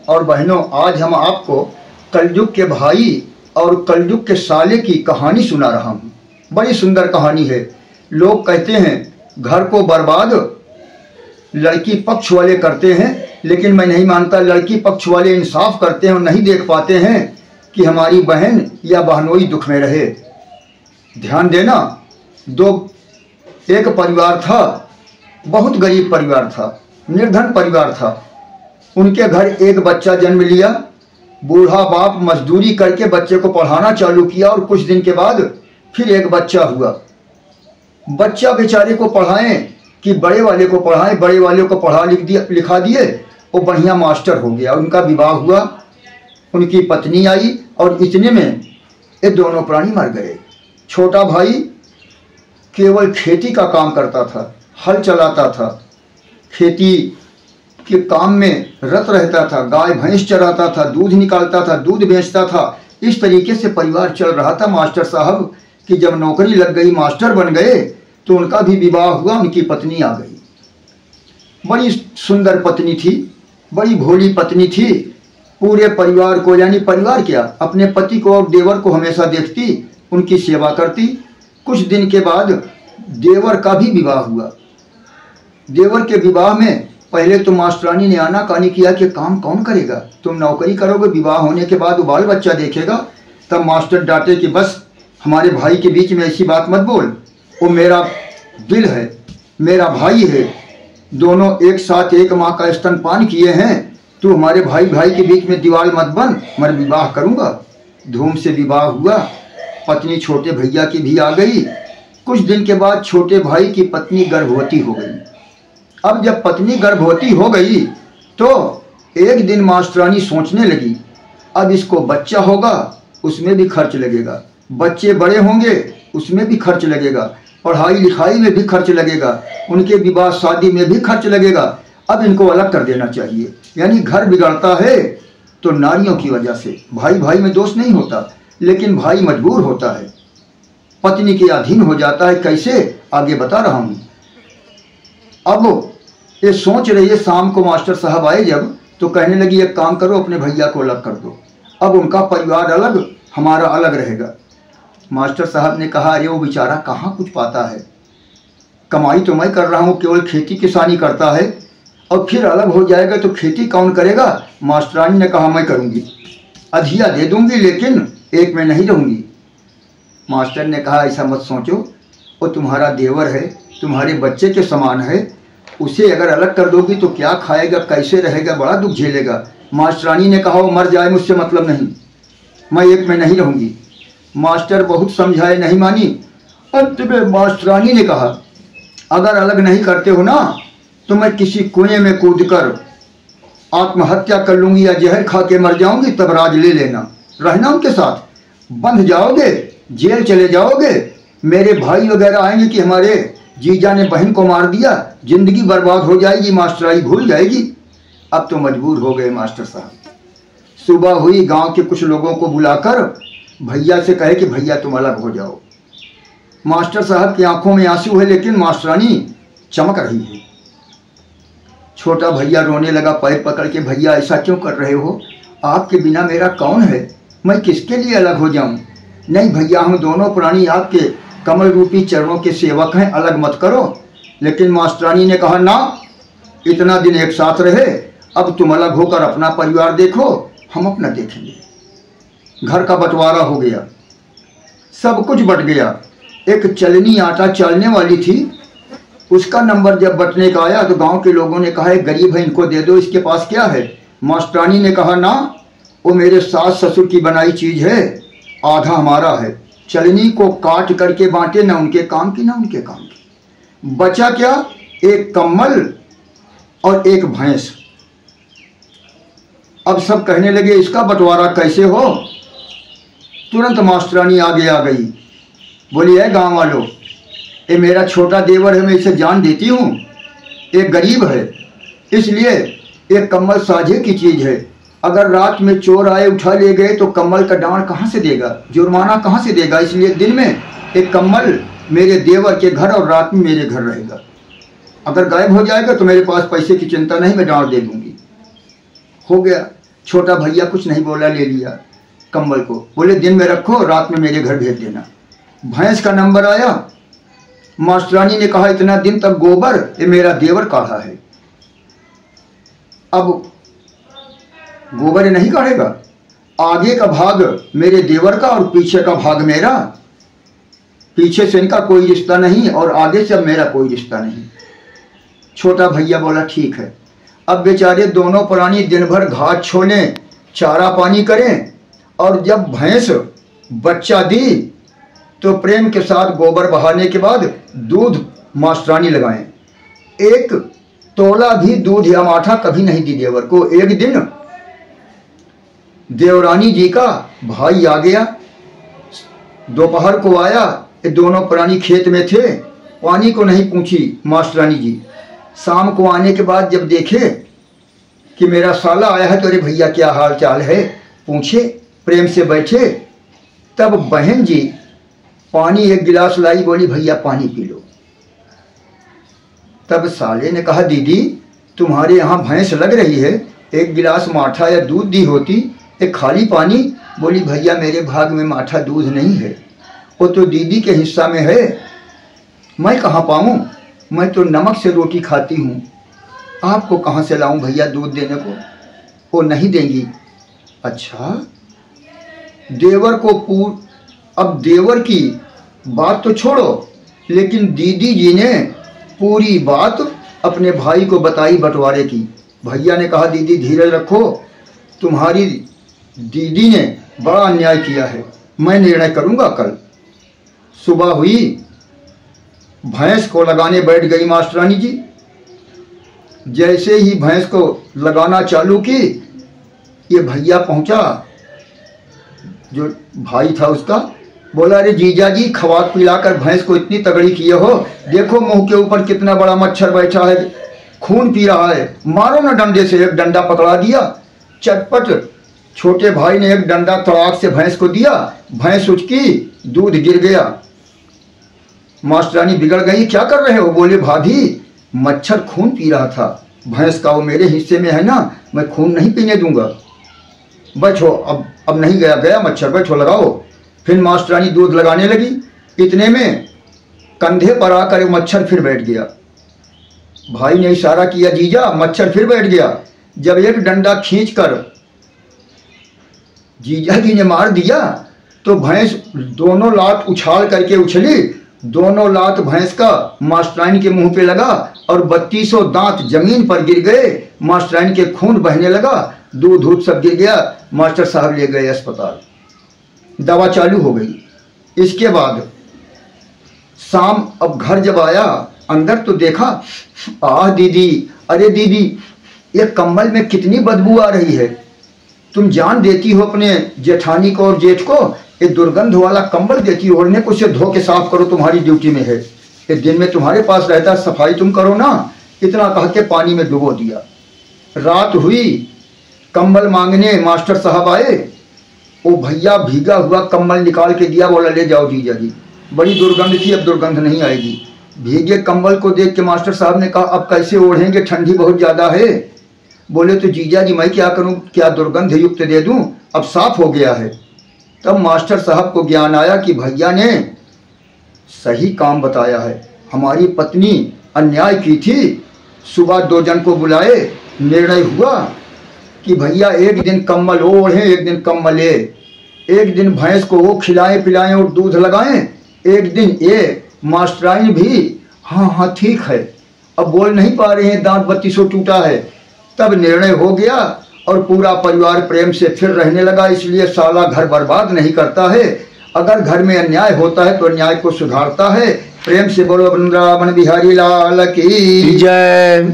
और बहनों, आज हम आपको कलयुग के भाई और कलयुग के साले की कहानी सुना रहा हूँ। बड़ी सुंदर कहानी है। लोग कहते हैं घर को बर्बाद लड़की पक्ष वाले करते हैं, लेकिन मैं नहीं मानता। लड़की पक्ष वाले इंसाफ करते हैं और नहीं देख पाते हैं कि हमारी बहन या बहनोई दुख में रहे। ध्यान देना, एक परिवार था, बहुत गरीब परिवार था, निर्धन परिवार था। उनके घर एक बच्चा जन्म लिया। बूढ़ा बाप मजदूरी करके बच्चे को पढ़ाना चालू किया और कुछ दिन के बाद फिर एक बच्चा हुआ। बच्चा बेचारे को पढ़ाएं कि बड़े वाले को पढ़ाएं, बड़े वाले को पढ़ा लिखा दिए, वो बढ़िया मास्टर हो गया। उनका विवाह हुआ, उनकी पत्नी आई और इतने में ये दोनों प्राणी मर गए। छोटा भाई केवल खेती का काम करता था, हल चलाता था, खेती के काम में रत रहता था, गाय भैंस चराता था, दूध निकालता था, दूध बेचता था। इस तरीके से परिवार चल रहा था। मास्टर साहब की जब नौकरी लग गई, मास्टर बन गए, तो उनका भी विवाह हुआ, उनकी पत्नी आ गई। बड़ी सुंदर पत्नी थी, बड़ी भोली पत्नी थी। पूरे परिवार को, यानी परिवार क्या, अपने पति को और देवर को हमेशा देखती, उनकी सेवा करती। कुछ दिन के बाद देवर का भी विवाह हुआ। देवर के विवाह में पहले तो मास्टरानी ने आनाकानी किया कि काम कौन करेगा, तुम नौकरी करोगे, विवाह होने के बाद बाल बच्चा देखेगा। तब मास्टर डांटे कि बस हमारे भाई के बीच में ऐसी बात मत बोल, वो मेरा दिल है, मेरा भाई है, दोनों एक साथ एक माँ का स्तनपान किए हैं, तू हमारे भाई भाई के बीच में दीवार मत बन, मैं विवाह करूँगा। धूम से विवाह हुआ। पत्नी छोटे भैया की भी आ गई। कुछ दिन के बाद छोटे भाई की पत्नी गर्भवती हो गई। अब जब पत्नी गर्भवती हो गई तो एक दिन मास्टरानी सोचने लगी, अब इसको बच्चा होगा, उसमें भी खर्च लगेगा, बच्चे बड़े होंगे, उसमें भी खर्च लगेगा, पढ़ाई लिखाई में भी खर्च लगेगा, उनके विवाह शादी में भी खर्च लगेगा। अब इनको अलग कर देना चाहिए। यानी घर बिगड़ता है तो नारियों की वजह से। भाई भाई में दोष नहीं होता, लेकिन भाई मजबूर होता है, पत्नी के अधीन हो जाता है। कैसे, आगे बता रहा हूँ। अब ये सोच रही है। शाम को मास्टर साहब आए जब, तो कहने लगी एक काम करो, अपने भैया को अलग कर दो, अब उनका परिवार अलग, हमारा अलग रहेगा। मास्टर साहब ने कहा, अरे वो बेचारा कहाँ कुछ पाता है, कमाई तो मैं कर रहा हूँ, केवल खेती किसानी करता है, और फिर अलग हो जाएगा तो खेती कौन करेगा। मास्टरानी ने कहा, मैं करूँगी, अधिया दे दूंगी, लेकिन एक में नहीं रहूँगी। मास्टर ने कहा, ऐसा मत सोचो, वो तुम्हारा देवर है, तुम्हारे बच्चे के समान है, उसे अगर अलग कर दोगी तो क्या खाएगा, कैसे रहेगा, बड़ा दुख झेलेगा। मास्टरानी ने कहा, वो मर जाए, मुझसे मतलब नहीं, मैं एक में नहीं रहूँगी। मास्टर बहुत समझाए, नहीं मानी। अंत में मास्टरानी ने कहा, अगर अलग नहीं करते हो ना, तो मैं किसी कुएं में कूदकर आत्महत्या कर लूँगी या जहर खा के मर जाऊँगी, तब राज ले लेना, रहना उनके साथ, बंध जाओगे, जेल चले जाओगे, मेरे भाई वगैरह आएंगे कि हमारे जीजा ने बहन को मार दिया, जिंदगी बर्बाद हो जाएगी, मास्टराई भूल जाएगी। अब तो मजबूर हो गए मास्टर साहब। सुबह हुई, गांव के कुछ लोगों को बुलाकर भैया से कहे कि भैया तुम अलग हो जाओ। मास्टर साहब की आंखों में आंसू है, लेकिन मास्टरानी चमक रही है। छोटा भैया रोने लगा, पैर पकड़ के, भैया ऐसा क्यों कर रहे हो, आपके बिना मेरा कौन है, मैं किसके लिए अलग हो जाऊं। नहीं भैया, हम दोनों प्राणी आपके कमल रूपी चरणों के सेवक हैं, अलग मत करो। लेकिन मास्टरानी ने कहा, ना, इतना दिन एक साथ रहे, अब तुम अलग होकर अपना परिवार देखो, हम अपना देखेंगे। घर का बंटवारा हो गया, सब कुछ बट गया। एक चलनी आटा चालने वाली थी, उसका नंबर जब बटने का आया तो गांव के लोगों ने कहा, गरीब है, इनको दे दो, इसके पास क्या है। मास्टरानी ने कहा, ना, वो मेरे सास ससुर की बनाई चीज है, आधा हमारा है। चलनी को काट करके बांटे, ना उनके काम की ना उनके काम की। बचा क्या, एक कम्बल और एक भैंस। अब सब कहने लगे, इसका बंटवारा कैसे हो। तुरंत मास्टरानी आगे आ गई, बोली, है गांव वालों, ये मेरा छोटा देवर है, मैं इसे जान देती हूँ, एक गरीब है, इसलिए एक कम्बल साझे की चीज है। अगर रात में चोर आए, उठा ले गए, तो कम्बल का डांड कहाँ से देगा, जुर्माना कहाँ से देगा। इसलिए दिन में एक कम्बल मेरे देवर के घर और रात में मेरे घर रहेगा। अगर गायब हो जाएगा तो मेरे पास पैसे की चिंता नहीं, मैं डांड दे दूंगी। हो गया। छोटा भैया कुछ नहीं बोला, ले लिया कंबल को, बोले दिन में रखो, रात में मेरे घर भेज देना। भैंस का नंबर आया, मास्टरानी ने कहा इतना दिन तक गोबर ये मेरा देवर काढ़ा है, अब गोबर ये नहीं काढ़ेगा, आगे का भाग मेरे देवर का और पीछे का भाग मेरा, पीछे से इनका कोई रिश्ता नहीं और आगे से अब मेरा कोई रिश्ता नहीं। छोटा भैया बोला ठीक है। अब बेचारे दोनों प्राणी दिन भर घास छोड़ें, चारा पानी करें, और जब भैंस बच्चा दी तो प्रेम के साथ गोबर बहाने के बाद दूध मास्टरानी लगाएं। एक तोला भी दूध या माठा कभी नहीं दी देवर को। एक दिन देवरानी जी का भाई आ गया, दोपहर को आया, ये दोनों प्राणी खेत में थे, पानी को नहीं पूछी मास्टरानी जी। शाम को आने के बाद जब देखे कि मेरा साला आया है तो अरे भैया क्या हाल चाल है पूछे, प्रेम से बैठे, तब बहन जी पानी एक गिलास लाई, बोली भैया पानी पी लो। तब साले ने कहा दीदी तुम्हारे यहाँ भैंस लग रही है, एक गिलास माठा या दूध दी होती, एक खाली पानी। बोली भैया मेरे भाग में माठा दूध नहीं है, वो तो दीदी के हिस्सा में है, मैं कहाँ पाऊँ, मैं तो नमक से रोटी खाती हूँ, आपको कहाँ से लाऊं भैया दूध देने को, वो नहीं देंगी। अच्छा देवर को अब देवर की बात तो छोड़ो, लेकिन दीदी जी ने पूरी बात अपने भाई को बताई बंटवारे की। भैया ने कहा दीदी धीरज रखो, तुम्हारी दीदी ने बड़ा अन्याय किया है, मैं निर्णय करूँगा कल। सुबह हुई, भैंस को लगाने बैठ गई मास्टरानी जी। जैसे ही भैंस को लगाना चालू की, ये भैया पहुंचा, जो भाई था उसका, बोला अरे जीजा जी खवात पिलाकर भैंस को इतनी तगड़ी किए हो, देखो मुंह के ऊपर कितना बड़ा मच्छर बैठा है, खून पी रहा है, मारो ना डंडे से। एक डंडा पकड़ा दिया, चटपट छोटे भाई ने एक डंडा तड़ाक से भैंस को दिया, भैंस उचकी, दूध गिर गया। मास्टरानी बिगड़ गई, क्या कर रहे हो? बोले भाभी मच्छर खून पी रहा था भैंस का, वो मेरे हिस्से में है ना, मैं खून नहीं पीने दूंगा। बैठो, अब नहीं गया मच्छर, बैठो लगाओ। फिर मास्टरानी दूध लगाने लगी, इतने में कंधे पर आकर मच्छर फिर बैठ गया। भाई ने इशारा किया जीजा, मच्छर फिर बैठ गया। जब एक डंडा खींचकर जीजा जी ने मार दिया तो भैंस दोनों लात उछाल करके उछली, दोनों लात भैंस का मास्टरानी के मुंह पे लगा और 3200 दांत जमीन पर गिर गए। मास्टरानी के खून बहने लगा, दूध सब गिर गया। मास्टर साहब ले गए अस्पताल, दवा चालू हो गई। इसके बाद शाम अब घर जब आया, अंदर तो देखा, दीदी, अरे दीदी ये कंबल में कितनी बदबू आ रही है, तुम जान देती हो अपने जेठानी को और जेठ को, ये दुर्गंध वाला कंबल देती हो ओढ़ने को, उसे धो के साफ करो, तुम्हारी ड्यूटी में है, ये दिन में तुम्हारे पास रहता है, सफाई तुम करो ना। इतना कह के पानी में डुबो दिया। रात हुई, कंबल मांगने मास्टर साहब आए, वो भैया भीगा हुआ कंबल निकाल के दिया, बोला ले जाओ जीजा जी, बड़ी दुर्गंध थी, अब दुर्गंध नहीं आएगी। भीगे कंबल को देख के मास्टर साहब ने कहा अब कैसे ओढ़ेंगे, ठंडी बहुत ज़्यादा है। बोले तो जीजा जी मैं क्या करूं, क्या दुर्गंध युक्त दे दूं, अब साफ हो गया है। तब मास्टर साहब को ज्ञान आया कि भैया ने सही काम बताया है, हमारी पत्नी अन्याय की थी। सुबह 2 जन को बुलाए, निर्णय हुआ कि भैया एक दिन कम्बल ओढ़ें, एक दिन कम्बल ले, एक दिन भैंस को वो खिलाएं पिलाएं और दूध लगाएं, एक दिन ये। मास्टरानी भी हाँ ठीक है, अब बोल नहीं पा रहे हैं, दांत 3200 टूटा है। तब निर्णय हो गया और पूरा परिवार प्रेम से फिर रहने लगा। इसलिए साला घर बर्बाद नहीं करता है, अगर घर में अन्याय होता है तो अन्याय को सुधारता है। प्रेम से बोलो वृंदावन बिहारी लाल की जय।